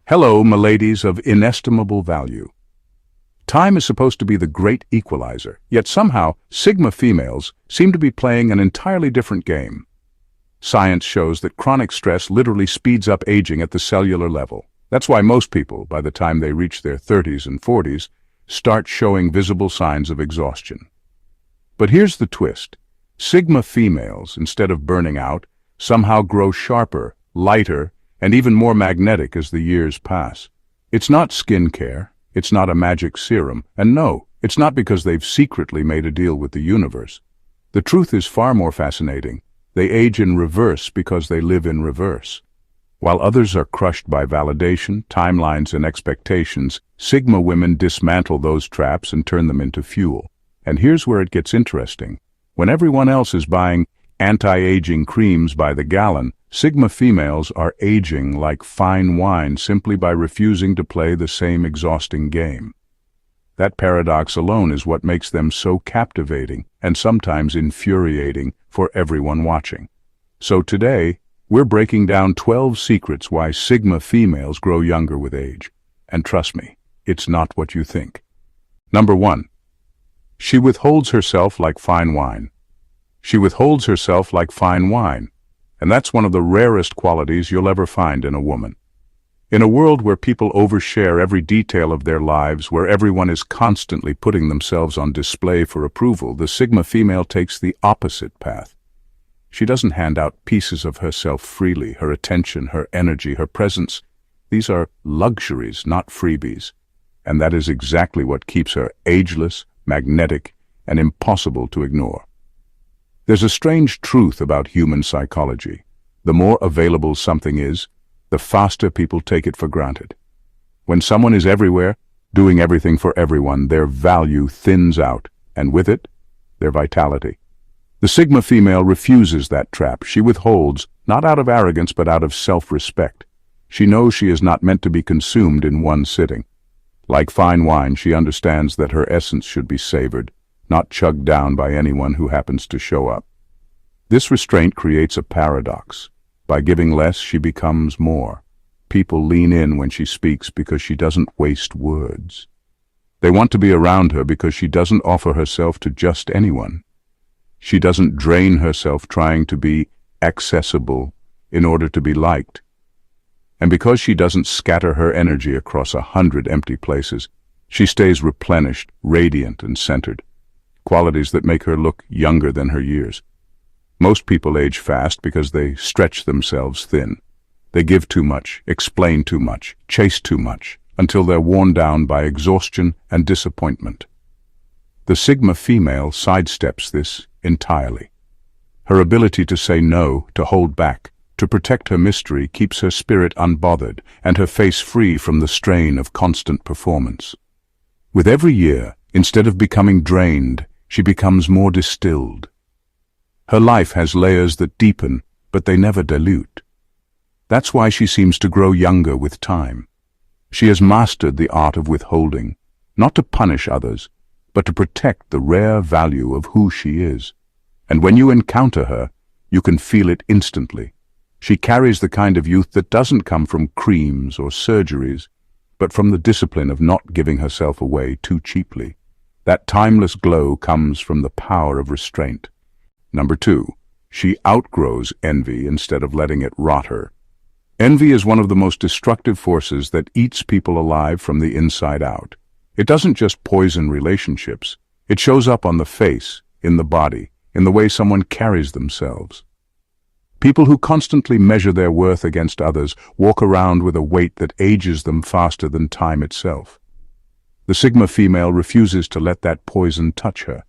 Hello, miladies of inestimable value. Time is supposed to be the great equalizer, yet somehow Sigma females seem to be playing an entirely different game. Science shows that chronic stress literally speeds up aging at the cellular level. That's why most people, by the time they reach their 30s and 40s, start showing visible signs of exhaustion. But here's the twist. Sigma females, instead of burning out, somehow grow sharper, lighter, and even more magnetic as the years pass. It's not skincare, it's not a magic serum, and no, it's not because they've secretly made a deal with the universe. The truth is far more fascinating. They age in reverse because they live in reverse. While others are crushed by validation, timelines, and expectations, Sigma women dismantle those traps and turn them into fuel. And here's where it gets interesting. When everyone else is buying anti-aging creams by the gallon, Sigma females are aging like fine wine simply by refusing to play the same exhausting game. That paradox alone is what makes them so captivating and sometimes infuriating for everyone watching. So today, we're breaking down 12 secrets why Sigma females grow younger with age. And trust me, it's not what you think. Number 1. She withholds herself like fine wine. She withholds herself like fine wine. And that's one of the rarest qualities you'll ever find in a woman. In a world where people overshare every detail of their lives, where everyone is constantly putting themselves on display for approval, the Sigma female takes the opposite path. She doesn't hand out pieces of herself freely, her attention, her energy, her presence. These are luxuries, not freebies. And that is exactly what keeps her ageless, magnetic, and impossible to ignore. There's a strange truth about human psychology. The more available something is, the faster people take it for granted. When someone is everywhere, doing everything for everyone, their value thins out, and with it, their vitality. The Sigma female refuses that trap. She withholds, not out of arrogance but out of self-respect. She knows she is not meant to be consumed in one sitting. Like fine wine, she understands that her essence should be savored, not chugged down by anyone who happens to show up. This restraint creates a paradox. By giving less, she becomes more. People lean in when she speaks because she doesn't waste words. They want to be around her because she doesn't offer herself to just anyone. She doesn't drain herself trying to be accessible in order to be liked. And because she doesn't scatter her energy across 100 empty places, she stays replenished, radiant, and centered. Qualities that make her look younger than her years. Most people age fast because they stretch themselves thin. They give too much, explain too much, chase too much, until they're worn down by exhaustion and disappointment. The Sigma female sidesteps this entirely. Her ability to say no, to hold back, to protect her mystery keeps her spirit unbothered and her face free from the strain of constant performance. With every year, instead of becoming drained, she becomes more distilled. Her life has layers that deepen, but they never dilute. That's why she seems to grow younger with time. She has mastered the art of withholding, not to punish others, but to protect the rare value of who she is. And when you encounter her, you can feel it instantly. She carries the kind of youth that doesn't come from creams or surgeries, but from the discipline of not giving herself away too cheaply. That timeless glow comes from the power of restraint. Number 2, she outgrows envy instead of letting it rot her. Envy is one of the most destructive forces that eats people alive from the inside out. It doesn't just poison relationships. It shows up on the face, in the body, in the way someone carries themselves. People who constantly measure their worth against others walk around with a weight that ages them faster than time itself. The Sigma female refuses to let that poison touch her.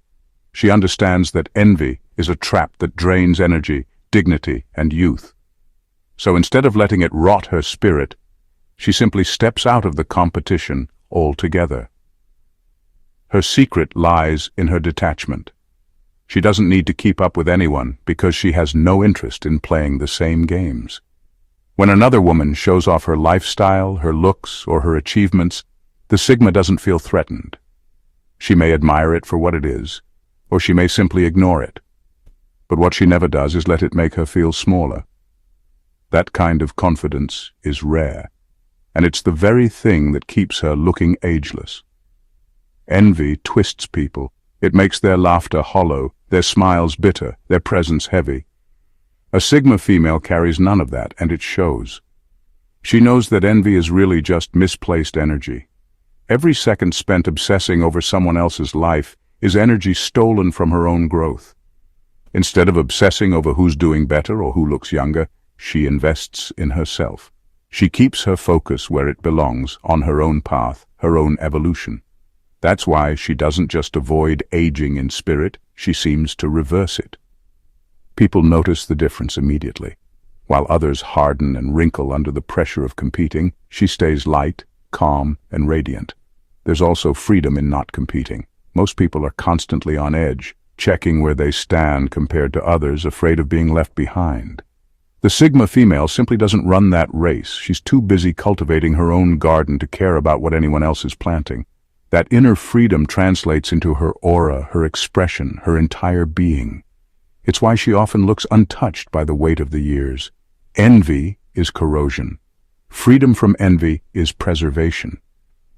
She understands that envy is a trap that drains energy, dignity, and youth. So instead of letting it rot her spirit, she simply steps out of the competition altogether. Her secret lies in her detachment. She doesn't need to keep up with anyone because she has no interest in playing the same games. When another woman shows off her lifestyle, her looks, or her achievements, the Sigma doesn't feel threatened. She may admire it for what it is, or she may simply ignore it. But what she never does is let it make her feel smaller. That kind of confidence is rare, and it's the very thing that keeps her looking ageless. Envy twists people. It makes their laughter hollow, their smiles bitter, their presence heavy. A Sigma female carries none of that, and it shows. She knows that envy is really just misplaced energy. Every second spent obsessing over someone else's life is energy stolen from her own growth. Instead of obsessing over who's doing better or who looks younger, she invests in herself. She keeps her focus where it belongs, on her own path, her own evolution. That's why she doesn't just avoid aging in spirit, she seems to reverse it. People notice the difference immediately. While others harden and wrinkle under the pressure of competing, she stays light, calm, and radiant. There's also freedom in not competing. Most people are constantly on edge, checking where they stand compared to others, afraid of being left behind. The Sigma female simply doesn't run that race. She's too busy cultivating her own garden to care about what anyone else is planting. That inner freedom translates into her aura, her expression, her entire being. It's why she often looks untouched by the weight of the years. Envy is corrosion. Freedom from envy is preservation.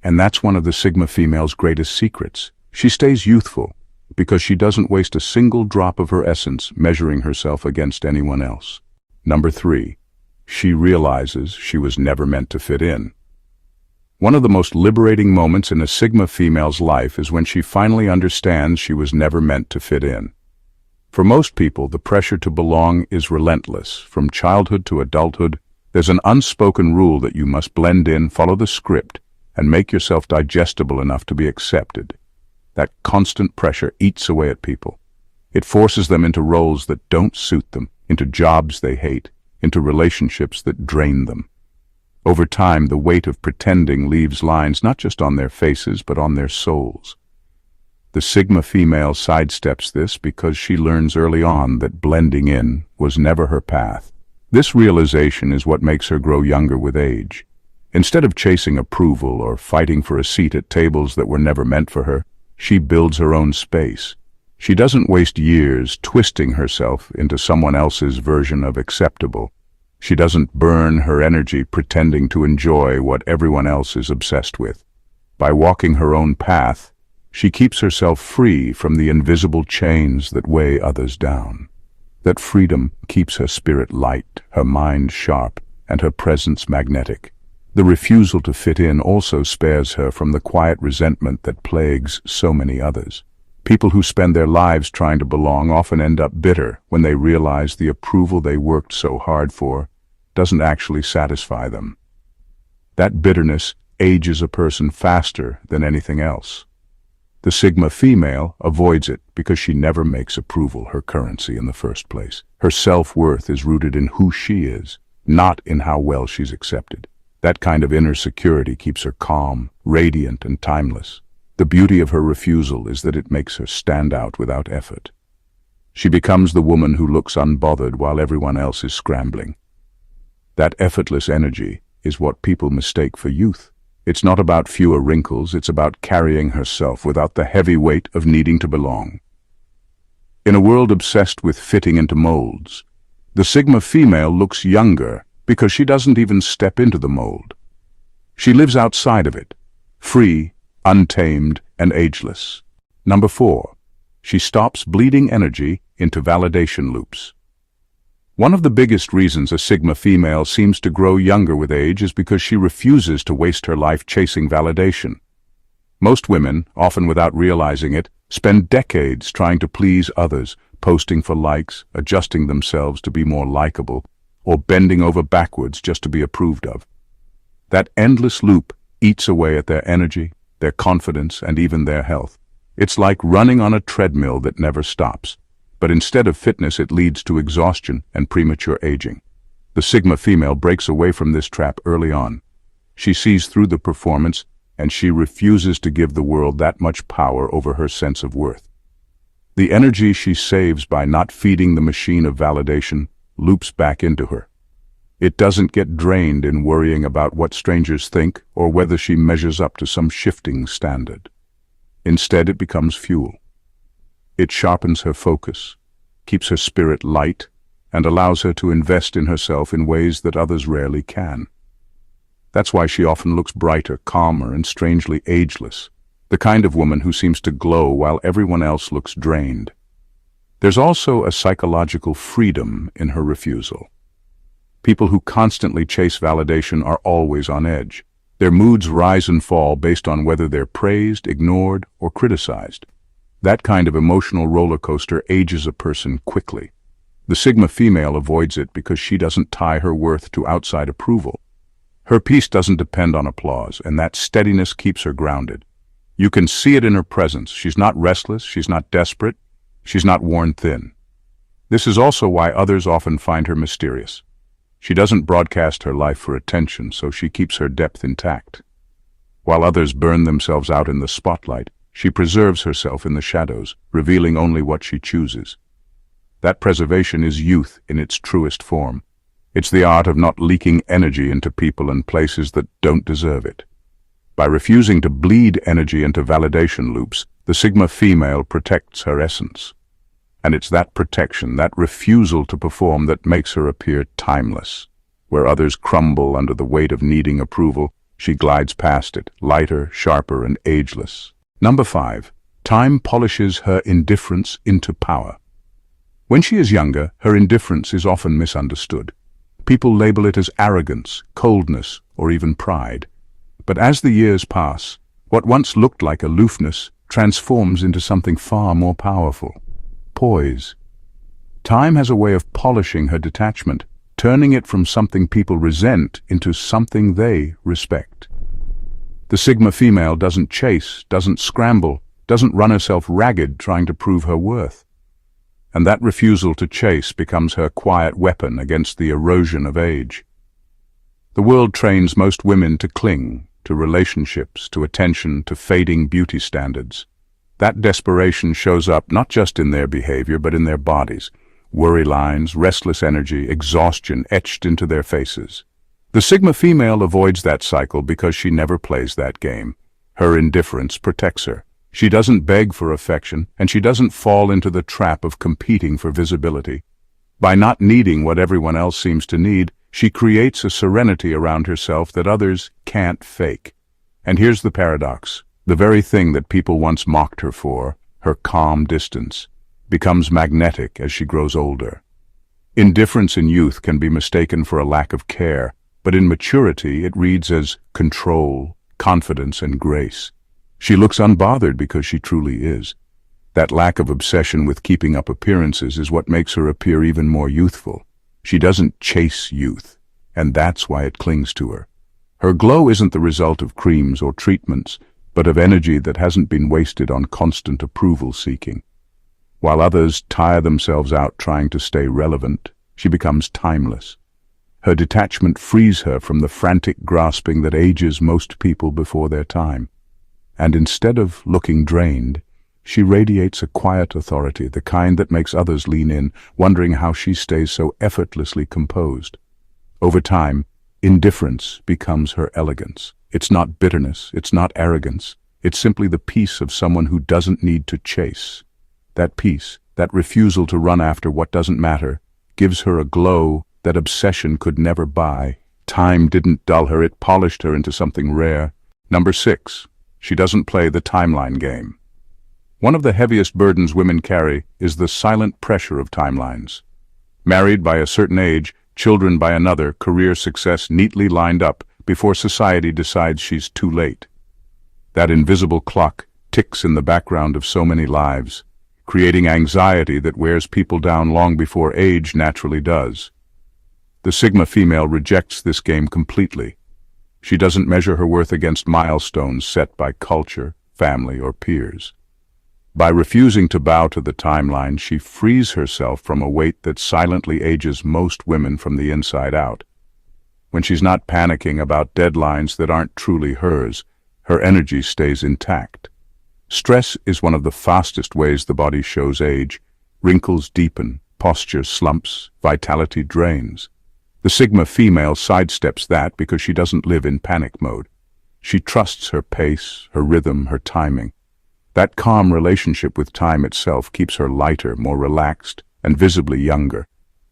And that's one of the Sigma female's greatest secrets. She stays youthful because she doesn't waste a single drop of her essence measuring herself against anyone else. Number 3. She realizes she was never meant to fit in. One of the most liberating moments in a Sigma female's life is when she finally understands she was never meant to fit in. For most people, the pressure to belong is relentless. From childhood to adulthood, there's an unspoken rule that you must blend in, follow the script, and make yourself digestible enough to be accepted. That constant pressure eats away at people. It forces them into roles that don't suit them, into jobs they hate, into relationships that drain them. Over time, the weight of pretending leaves lines not just on their faces, but on their souls. The Sigma female sidesteps this because she learns early on that blending in was never her path. This realization is what makes her grow younger with age. Instead of chasing approval or fighting for a seat at tables that were never meant for her, she builds her own space. She doesn't waste years twisting herself into someone else's version of acceptable. She doesn't burn her energy pretending to enjoy what everyone else is obsessed with. By walking her own path, she keeps herself free from the invisible chains that weigh others down. That freedom keeps her spirit light, her mind sharp, and her presence magnetic. The refusal to fit in also spares her from the quiet resentment that plagues so many others. People who spend their lives trying to belong often end up bitter when they realize the approval they worked so hard for doesn't actually satisfy them. That bitterness ages a person faster than anything else. The Sigma female avoids it because she never makes approval her currency in the first place. Her self-worth is rooted in who she is, not in how well she's accepted. That kind of inner security keeps her calm, radiant, and timeless. The beauty of her refusal is that it makes her stand out without effort. She becomes the woman who looks unbothered while everyone else is scrambling. That effortless energy is what people mistake for youth. It's not about fewer wrinkles, it's about carrying herself without the heavy weight of needing to belong. In a world obsessed with fitting into molds, the Sigma female looks younger because she doesn't even step into the mold. She lives outside of it, free, untamed, and ageless. Number 4. She stops bleeding energy into validation loops. One of the biggest reasons a Sigma female seems to grow younger with age is because she refuses to waste her life chasing validation. Most women, often without realizing it, spend decades trying to please others, posting for likes, adjusting themselves to be more likable, or bending over backwards just to be approved of. That endless loop eats away at their energy, their confidence, and even their health. It's like running on a treadmill that never stops. But instead of fitness, it leads to exhaustion and premature aging. The Sigma female breaks away from this trap early on. She sees through the performance, and she refuses to give the world that much power over her sense of worth. The energy she saves by not feeding the machine of validation loops back into her. It doesn't get drained in worrying about what strangers think or whether she measures up to some shifting standard. Instead, it becomes fuel. It sharpens her focus, keeps her spirit light, and allows her to invest in herself in ways that others rarely can. That's why she often looks brighter, calmer, and strangely ageless. The kind of woman who seems to glow while everyone else looks drained. There's also a psychological freedom in her refusal. People who constantly chase validation are always on edge. Their moods rise and fall based on whether they're praised, ignored, or criticized. That kind of emotional roller coaster ages a person quickly. The Sigma female avoids it because she doesn't tie her worth to outside approval. Her peace doesn't depend on applause, and that steadiness keeps her grounded. You can see it in her presence. She's not restless, she's not desperate, she's not worn thin. This is also why others often find her mysterious. She doesn't broadcast her life for attention, so she keeps her depth intact. While others burn themselves out in the spotlight, she preserves herself in the shadows, revealing only what she chooses. That preservation is youth in its truest form. It's the art of not leaking energy into people and places that don't deserve it. By refusing to bleed energy into validation loops, the Sigma female protects her essence. And it's that protection, that refusal to perform, that makes her appear timeless. Where others crumble under the weight of needing approval, she glides past it, lighter, sharper, and ageless. Number 5. Time polishes her indifference into power. When she is younger, her indifference is often misunderstood. People label it as arrogance, coldness, or even pride. But as the years pass, what once looked like aloofness transforms into something far more powerful. Poise. Time has a way of polishing her detachment, turning it from something people resent into something they respect. The Sigma female doesn't chase, doesn't scramble, doesn't run herself ragged trying to prove her worth. And that refusal to chase becomes her quiet weapon against the erosion of age. The world trains most women to cling, to relationships, to attention, to fading beauty standards. That desperation shows up not just in their behavior, but in their bodies. Worry lines, restless energy, exhaustion etched into their faces. The Sigma female avoids that cycle because she never plays that game. Her indifference protects her. She doesn't beg for affection, and she doesn't fall into the trap of competing for visibility. By not needing what everyone else seems to need, she creates a serenity around herself that others can't fake. And here's the paradox. The very thing that people once mocked her for, her calm distance, becomes magnetic as she grows older. Indifference in youth can be mistaken for a lack of care, but in maturity it reads as control, confidence, and grace. She looks unbothered because she truly is. That lack of obsession with keeping up appearances is what makes her appear even more youthful. She doesn't chase youth, and that's why it clings to her. Her glow isn't the result of creams or treatments, but of energy that hasn't been wasted on constant approval seeking. While others tire themselves out trying to stay relevant, she becomes timeless. Her detachment frees her from the frantic grasping that ages most people before their time. And instead of looking drained, she radiates a quiet authority, the kind that makes others lean in, wondering how she stays so effortlessly composed. Over time, indifference becomes her elegance. It's not bitterness, it's not arrogance. It's simply the peace of someone who doesn't need to chase. That peace, that refusal to run after what doesn't matter, gives her a glow that obsession could never buy. Time didn't dull her, it polished her into something rare. Number 6. She doesn't play the timeline game. One of the heaviest burdens women carry is the silent pressure of timelines. Married by a certain age, children by another, career success neatly lined up before society decides she's too late. That invisible clock ticks in the background of so many lives, creating anxiety that wears people down long before age naturally does. The Sigma female rejects this game completely. She doesn't measure her worth against milestones set by culture, family, or peers. By refusing to bow to the timeline, she frees herself from a weight that silently ages most women from the inside out. When she's not panicking about deadlines that aren't truly hers, her energy stays intact. Stress is one of the fastest ways the body shows age. Wrinkles deepen, posture slumps, vitality drains. The Sigma female sidesteps that because she doesn't live in panic mode. She trusts her pace, her rhythm, her timing. That calm relationship with time itself keeps her lighter, more relaxed, and visibly younger.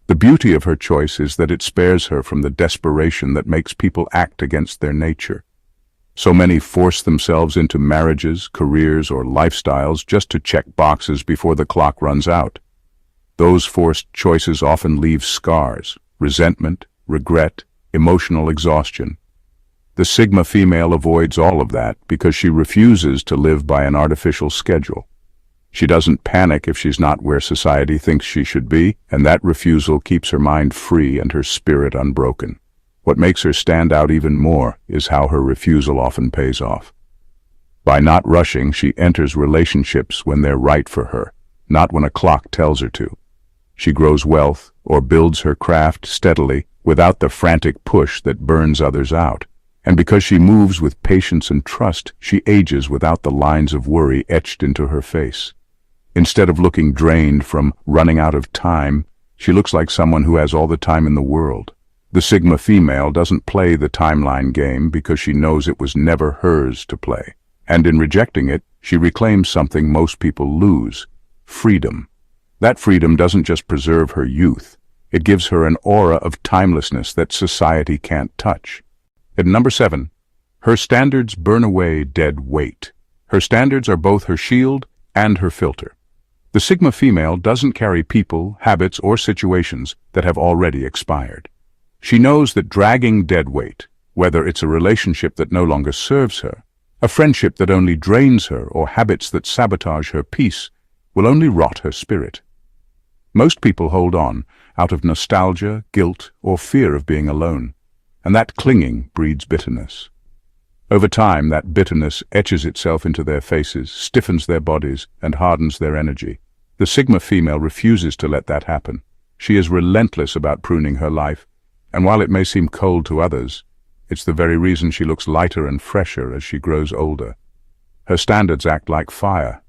The beauty of her choice is that it spares her from the desperation that makes people act against their nature. So many force themselves into marriages, careers, or lifestyles just to check boxes before the clock runs out. Those forced choices often leave scars, resentment, regret, emotional exhaustion. The Sigma female avoids all of that because she refuses to live by an artificial schedule. She doesn't panic if she's not where society thinks she should be, and that refusal keeps her mind free and her spirit unbroken. What makes her stand out even more is how her refusal often pays off. By not rushing, she enters relationships when they're right for her, not when a clock tells her to. She grows wealth or builds her craft steadily without the frantic push that burns others out. And because she moves with patience and trust, she ages without the lines of worry etched into her face. Instead of looking drained from running out of time, she looks like someone who has all the time in the world. The Sigma female doesn't play the timeline game because she knows it was never hers to play. And in rejecting it, she reclaims something most people lose: freedom. That freedom doesn't just preserve her youth, it gives her an aura of timelessness that society can't touch. At number 7, her standards burn away dead weight. Her standards are both her shield and her filter. The Sigma female doesn't carry people, habits, or situations that have already expired. She knows that dragging dead weight, whether it's a relationship that no longer serves her, a friendship that only drains her, or habits that sabotage her peace, will only rot her spirit. Most people hold on out of nostalgia, guilt, or fear of being alone, and that clinging breeds bitterness. Over time, that bitterness etches itself into their faces, stiffens their bodies, and hardens their energy. The Sigma female refuses to let that happen. She is relentless about pruning her life, and while it may seem cold to others, it's the very reason she looks lighter and fresher as she grows older. Her standards act like fire.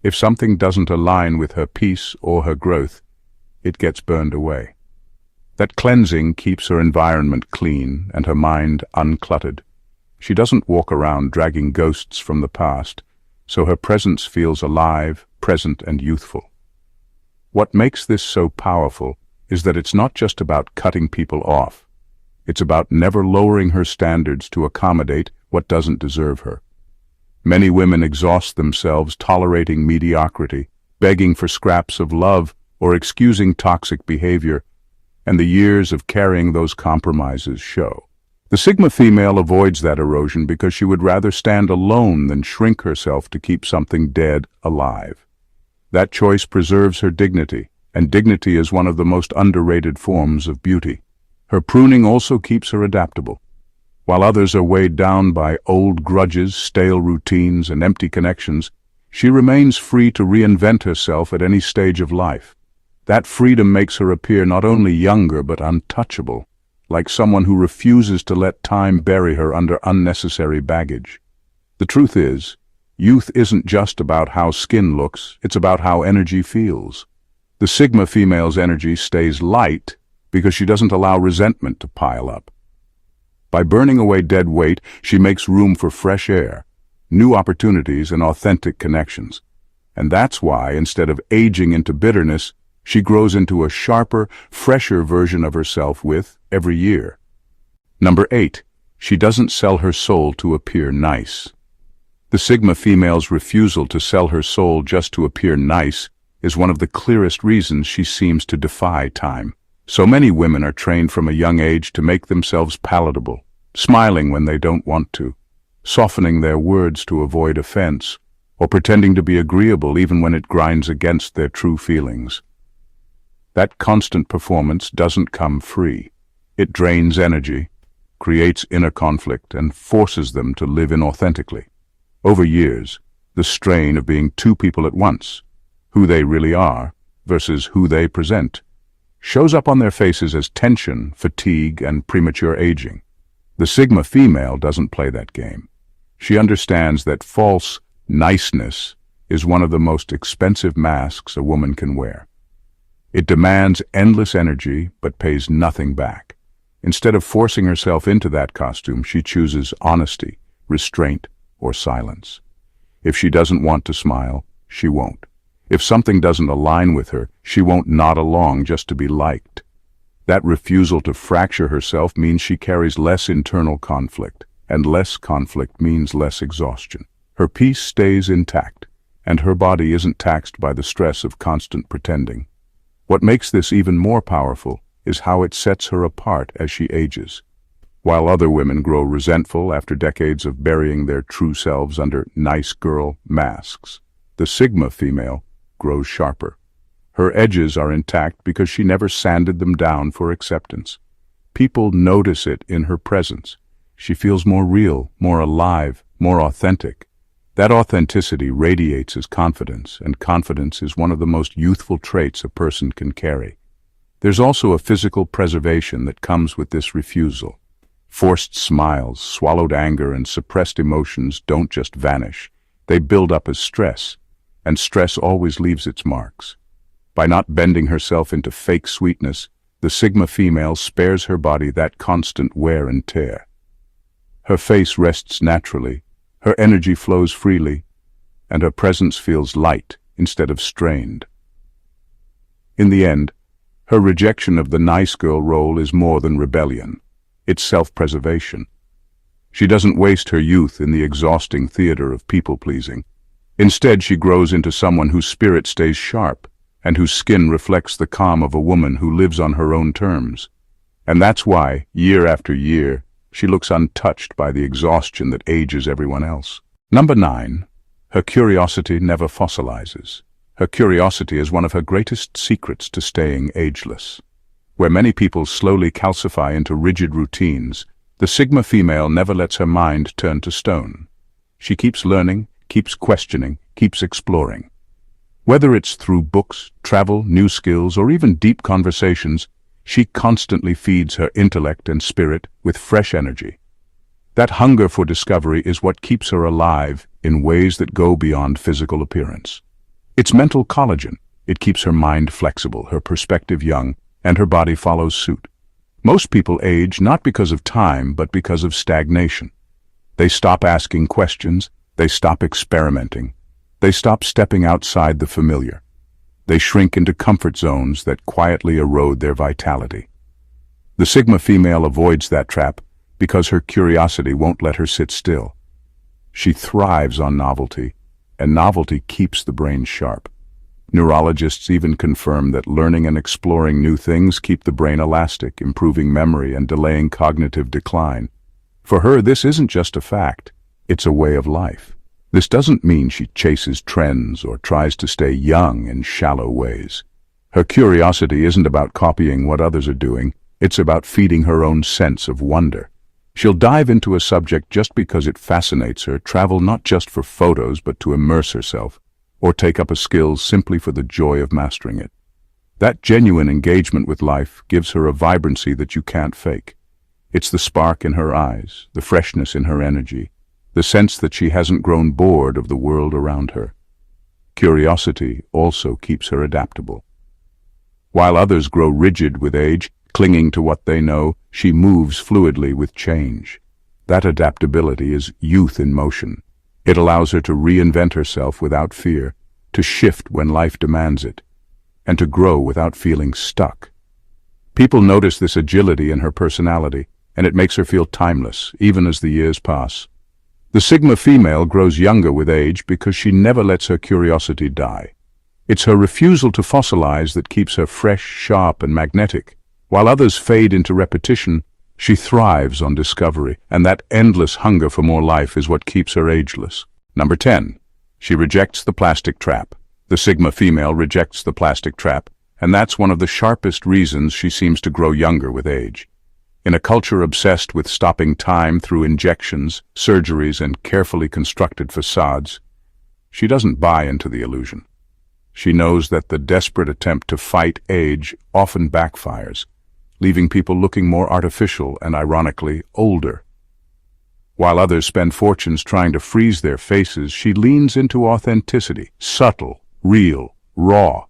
If something doesn't align with her peace or her growth, it gets burned away. That cleansing keeps her environment clean and her mind uncluttered. She doesn't walk around dragging ghosts from the past, so her presence feels alive, present, and youthful. What makes this so powerful is that it's not just about cutting people off. It's about never lowering her standards to accommodate what doesn't deserve her. Many women exhaust themselves tolerating mediocrity, begging for scraps of love, or excusing toxic behavior, and the years of carrying those compromises show. The Sigma female avoids that erosion because she would rather stand alone than shrink herself to keep something dead alive. That choice preserves her dignity, and dignity is one of the most underrated forms of beauty. Her pruning also keeps her adaptable. While others are weighed down by old grudges, stale routines, and empty connections, she remains free to reinvent herself at any stage of life. That freedom makes her appear not only younger but untouchable, like someone who refuses to let time bury her under unnecessary baggage. The truth is, youth isn't just about how skin looks, it's about how energy feels. The Sigma female's energy stays light because she doesn't allow resentment to pile up. By burning away dead weight, she makes room for fresh air, new opportunities, and authentic connections. And that's why, instead of aging into bitterness, she grows into a sharper, fresher version of herself with every year. Number 8, she doesn't sell her soul to appear nice. The Sigma female's refusal to sell her soul just to appear nice is one of the clearest reasons she seems to defy time. So many women are trained from a young age to make themselves palatable, smiling when they don't want to, softening their words to avoid offense, or pretending to be agreeable even when it grinds against their true feelings. That constant performance doesn't come free. It drains energy, creates inner conflict, and forces them to live inauthentically. Over years, the strain of being two people at once, who they really are versus who they present, shows up on their faces as tension, fatigue, and premature aging. The Sigma female doesn't play that game. She understands that false niceness is one of the most expensive masks a woman can wear. It demands endless energy but pays nothing back. Instead of forcing herself into that costume, she chooses honesty, restraint, or silence. If she doesn't want to smile, she won't. If something doesn't align with her, she won't nod along just to be liked. That refusal to fracture herself means she carries less internal conflict, and less conflict means less exhaustion. Her peace stays intact, and her body isn't taxed by the stress of constant pretending. What makes this even more powerful is how it sets her apart as she ages. While other women grow resentful after decades of burying their true selves under nice girl masks, the Sigma female grows sharper. Her edges are intact because she never sanded them down for acceptance. People notice it in her presence. She feels more real, more alive, more authentic. That authenticity radiates as confidence, and confidence is one of the most youthful traits a person can carry. There's also a physical preservation that comes with this refusal. Forced smiles, swallowed anger, and suppressed emotions don't just vanish. They build up as stress, and stress always leaves its marks. By not bending herself into fake sweetness, the Sigma female spares her body that constant wear and tear. Her face rests naturally, her energy flows freely, and her presence feels light instead of strained. In the end, her rejection of the nice girl role is more than rebellion. It's self-preservation. She doesn't waste her youth in the exhausting theater of people-pleasing. Instead, she grows into someone whose spirit stays sharp, and whose skin reflects the calm of a woman who lives on her own terms. And that's why, year after year, she looks untouched by the exhaustion that ages everyone else. Number 9. Her curiosity never fossilizes. Her curiosity is one of her greatest secrets to staying ageless. Where many people slowly calcify into rigid routines, the Sigma female never lets her mind turn to stone. She keeps learning, keeps questioning, keeps exploring. Whether it's through books, travel, new skills, or even deep conversations, she constantly feeds her intellect and spirit with fresh energy. That hunger for discovery is what keeps her alive in ways that go beyond physical appearance. It's mental collagen. It keeps her mind flexible, her perspective young, and her body follows suit. Most people age not because of time, but because of stagnation. They stop asking questions, they stop experimenting, they stop stepping outside the familiar. They shrink into comfort zones that quietly erode their vitality. The Sigma female avoids that trap because her curiosity won't let her sit still. She thrives on novelty, and novelty keeps the brain sharp. Neurologists even confirm that learning and exploring new things keep the brain elastic, improving memory and delaying cognitive decline. For her, this isn't just a fact, it's a way of life. This doesn't mean she chases trends or tries to stay young in shallow ways. Her curiosity isn't about copying what others are doing, it's about feeding her own sense of wonder. She'll dive into a subject just because it fascinates her, travel not just for photos but to immerse herself, or take up a skill simply for the joy of mastering it. That genuine engagement with life gives her a vibrancy that you can't fake. It's the spark in her eyes, the freshness in her energy, the sense that she hasn't grown bored of the world around her. Curiosity also keeps her adaptable. While others grow rigid with age, clinging to what they know, she moves fluidly with change. That adaptability is youth in motion. It allows her to reinvent herself without fear, to shift when life demands it, and to grow without feeling stuck. People notice this agility in her personality, and it makes her feel timeless, even as the years pass. The Sigma female grows younger with age because she never lets her curiosity die. It's her refusal to fossilize that keeps her fresh, sharp, and magnetic. While others fade into repetition, she thrives on discovery, and that endless hunger for more life is what keeps her ageless. Number 10. She rejects the plastic trap. The Sigma female rejects the plastic trap, and that's one of the sharpest reasons she seems to grow younger with age. In a culture obsessed with stopping time through injections, surgeries, and carefully constructed facades, she doesn't buy into the illusion. She knows that the desperate attempt to fight age often backfires, leaving people looking more artificial and, ironically, older. While others spend fortunes trying to freeze their faces, she leans into authenticity, subtle, real, raw.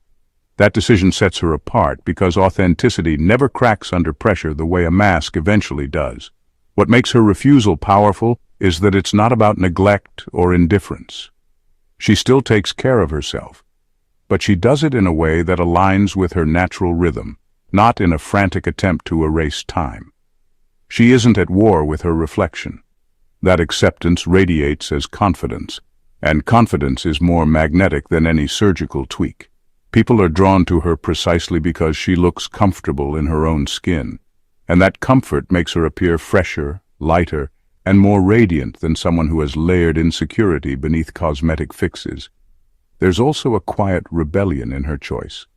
That decision sets her apart because authenticity never cracks under pressure the way a mask eventually does. What makes her refusal powerful is that it's not about neglect or indifference. She still takes care of herself, but she does it in a way that aligns with her natural rhythm, not in a frantic attempt to erase time. She isn't at war with her reflection. That acceptance radiates as confidence, and confidence is more magnetic than any surgical tweak. People are drawn to her precisely because she looks comfortable in her own skin, and that comfort makes her appear fresher, lighter, and more radiant than someone who has layered insecurity beneath cosmetic fixes. There's also a quiet rebellion in her choice.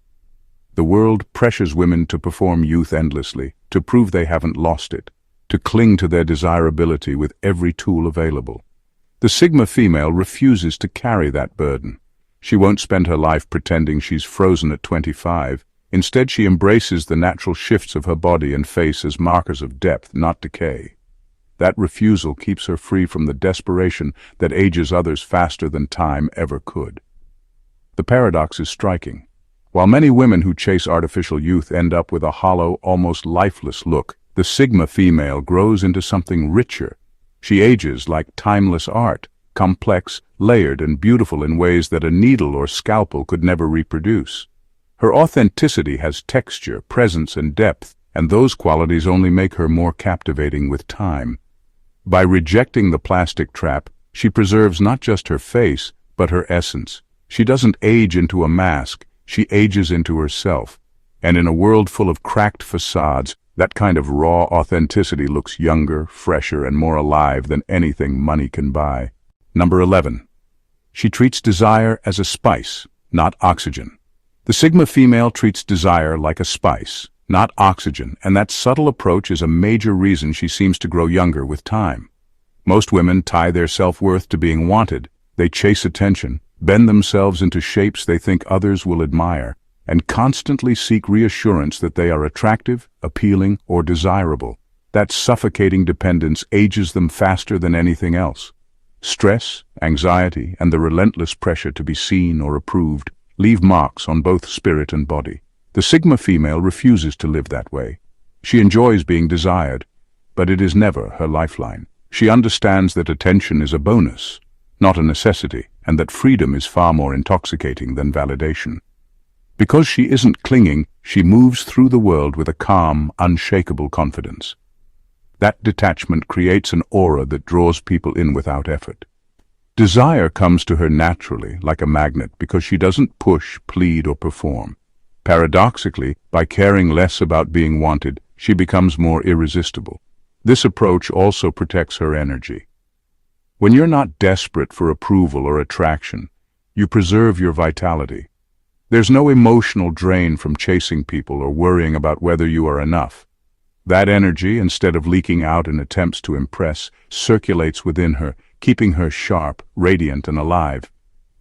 The world pressures women to perform youth endlessly, to prove they haven't lost it, to cling to their desirability with every tool available. The Sigma female refuses to carry that burden. She won't spend her life pretending she's frozen at 25. Instead, she embraces the natural shifts of her body and face as markers of depth, not decay. That refusal keeps her free from the desperation that ages others faster than time ever could. The paradox is striking. While many women who chase artificial youth end up with a hollow, almost lifeless look, the Sigma female grows into something richer. She ages like timeless art, complex, layered, and beautiful in ways that a needle or scalpel could never reproduce. Her authenticity has texture, presence, and depth, and those qualities only make her more captivating with time. By rejecting the plastic trap, she preserves not just her face, but her essence. She doesn't age into a mask, she ages into herself. And in a world full of cracked facades, that kind of raw authenticity looks younger, fresher, and more alive than anything money can buy. Number 11. She treats desire as a spice, not oxygen. The Sigma female treats desire like a spice, not oxygen, and that subtle approach is a major reason she seems to grow younger with time. Most women tie their self-worth to being wanted. They chase attention, bend themselves into shapes they think others will admire, and constantly seek reassurance that they are attractive, appealing, or desirable. That suffocating dependence ages them faster than anything else. Stress, anxiety, and the relentless pressure to be seen or approved leave marks on both spirit and body. The Sigma female refuses to live that way. She enjoys being desired, but it is never her lifeline. She understands that attention is a bonus, not a necessity, and that freedom is far more intoxicating than validation. Because she isn't clinging, she moves through the world with a calm, unshakable confidence. That detachment creates an aura that draws people in without effort. Desire comes to her naturally, like a magnet, because she doesn't push, plead, or perform. Paradoxically, by caring less about being wanted, she becomes more irresistible. This approach also protects her energy. When you're not desperate for approval or attraction, you preserve your vitality. There's no emotional drain from chasing people or worrying about whether you are enough. That energy, instead of leaking out in attempts to impress, circulates within her, keeping her sharp, radiant, and alive.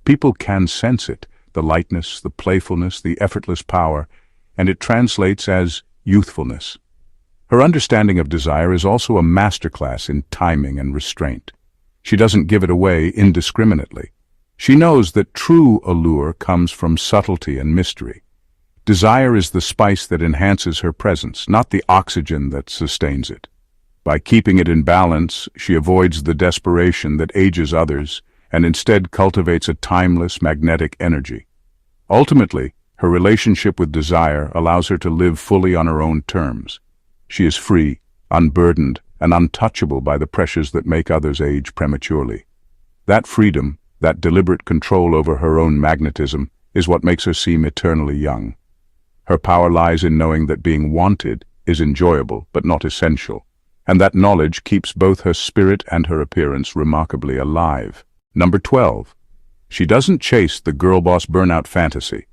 People can sense it, the lightness, the playfulness, the effortless power, and it translates as youthfulness. Her understanding of desire is also a masterclass in timing and restraint. She doesn't give it away indiscriminately. She knows that true allure comes from subtlety and mystery. Desire is the spice that enhances her presence, not the oxygen that sustains it. By keeping it in balance, she avoids the desperation that ages others and instead cultivates a timeless, magnetic energy. Ultimately, her relationship with desire allows her to live fully on her own terms. She is free, unburdened, and untouchable by the pressures that make others age prematurely. That freedom, that deliberate control over her own magnetism, is what makes her seem eternally young. Her power lies in knowing that being wanted is enjoyable but not essential, and that knowledge keeps both her spirit and her appearance remarkably alive. Number 12. She doesn't chase the girl boss burnout fantasy.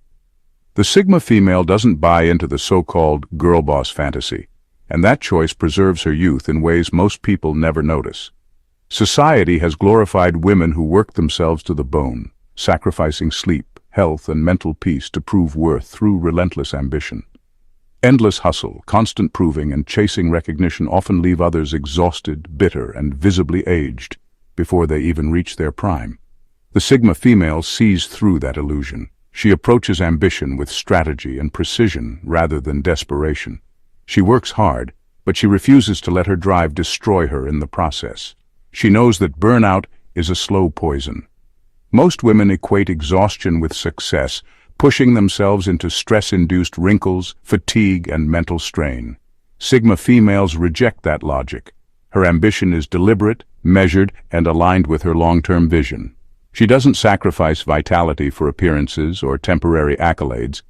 The Sigma female doesn't buy into the so-called girl boss fantasy, and that choice preserves her youth in ways most people never notice. Society has glorified women who work themselves to the bone, sacrificing sleep, health, and mental peace to prove worth through relentless ambition. Endless hustle, constant proving, and chasing recognition often leave others exhausted, bitter, and visibly aged before they even reach their prime. The Sigma female sees through that illusion. She approaches ambition with strategy and precision rather than desperation. She works hard, but she refuses to let her drive destroy her in the process. She knows that burnout is a slow poison. Most women equate exhaustion with success, pushing themselves into stress-induced wrinkles, fatigue, and mental strain. Sigma females reject that logic. Her ambition is deliberate, measured, and aligned with her long-term vision. She doesn't sacrifice vitality for appearances or temporary accolades.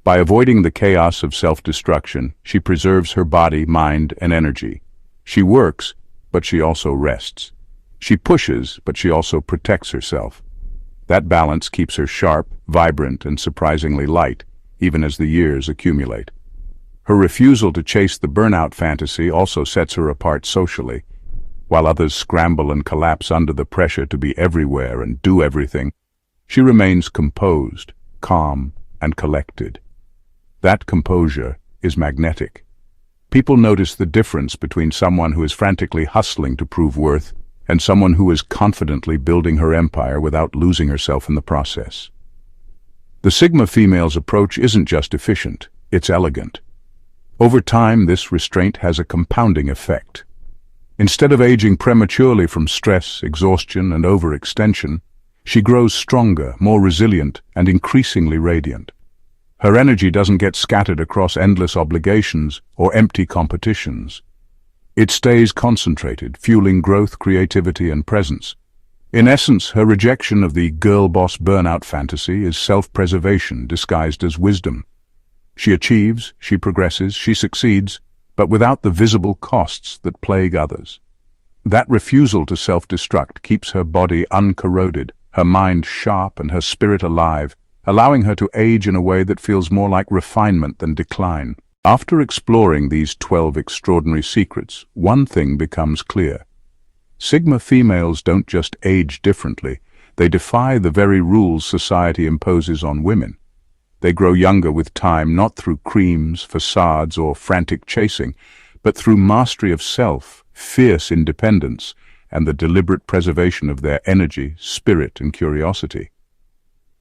By avoiding the chaos of self-destruction, she preserves her body, mind, and energy. She works, but she also rests. She pushes, but she also protects herself. That balance keeps her sharp, vibrant, and surprisingly light, even as the years accumulate. Her refusal to chase the burnout fantasy also sets her apart socially. While others scramble and collapse under the pressure to be everywhere and do everything, she remains composed, calm, and collected. That composure is magnetic. People notice the difference between someone who is frantically hustling to prove worth and someone who is confidently building her empire without losing herself in the process. The Sigma female's approach isn't just efficient, it's elegant. Over time, this restraint has a compounding effect. Instead of aging prematurely from stress, exhaustion, and overextension, she grows stronger, more resilient, and increasingly radiant. Her energy doesn't get scattered across endless obligations or empty competitions. It stays concentrated, fueling growth, creativity, and presence. In essence, her rejection of the girl boss burnout fantasy is self-preservation disguised as wisdom. She achieves, she progresses, she succeeds, but without the visible costs that plague others. That refusal to self-destruct keeps her body uncorroded, her mind sharp, and her spirit alive, allowing her to age in a way that feels more like refinement than decline. After exploring these 12 extraordinary secrets, one thing becomes clear. Sigma females don't just age differently, they defy the very rules society imposes on women. They grow younger with time, not through creams, facades, or frantic chasing, but through mastery of self, fierce independence, and the deliberate preservation of their energy, spirit, and curiosity.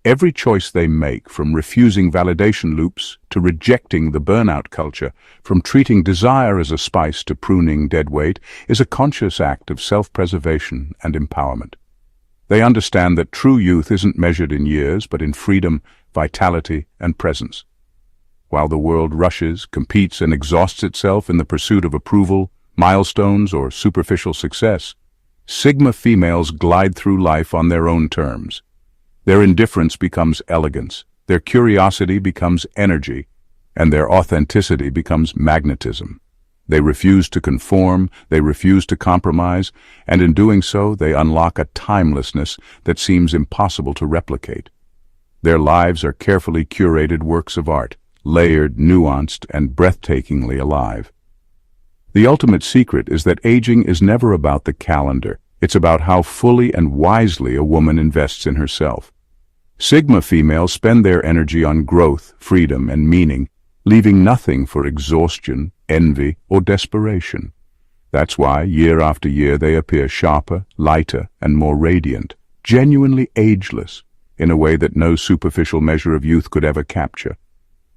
Every choice they make, from refusing validation loops to rejecting the burnout culture, from treating desire as a spice to pruning dead weight, is a conscious act of self-preservation and empowerment. They understand that true youth isn't measured in years, but in freedom, vitality, and presence. While the world rushes, competes, and exhausts itself in the pursuit of approval, milestones, or superficial success, Sigma females glide through life on their own terms. Their indifference becomes elegance, their curiosity becomes energy, and their authenticity becomes magnetism. They refuse to conform, they refuse to compromise, and in doing so, they unlock a timelessness that seems impossible to replicate. Their lives are carefully curated works of art, layered, nuanced, and breathtakingly alive. The ultimate secret is that aging is never about the calendar. It's about how fully and wisely a woman invests in herself. Sigma females spend their energy on growth, freedom, and meaning, leaving nothing for exhaustion, envy, or desperation. That's why, year after year, they appear sharper, lighter, and more radiant, genuinely ageless, in a way that no superficial measure of youth could ever capture.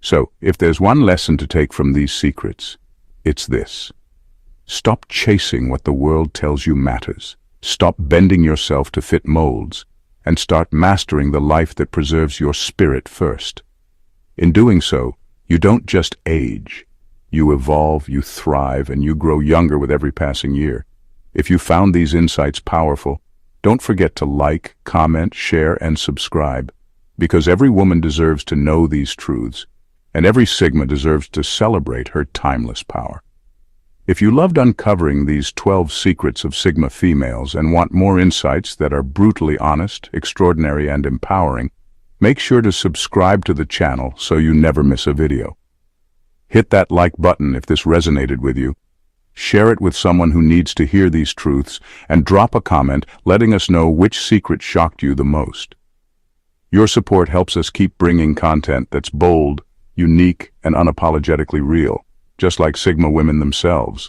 So, if there's one lesson to take from these secrets, it's this. Stop chasing what the world tells you matters. Stop bending yourself to fit molds, and start mastering the life that preserves your spirit first. In doing so, you don't just age. You evolve, you thrive, and you grow younger with every passing year. If you found these insights powerful, don't forget to like, comment, share, and subscribe, because every woman deserves to know these truths, and every Sigma deserves to celebrate her timeless power. If you loved uncovering these 12 secrets of Sigma females and want more insights that are brutally honest, extraordinary, and empowering, make sure to subscribe to the channel so you never miss a video. Hit that like button if this resonated with you. Share it with someone who needs to hear these truths, and drop a comment letting us know which secret shocked you the most. Your support helps us keep bringing content that's bold, unique, and unapologetically real, just like Sigma women themselves.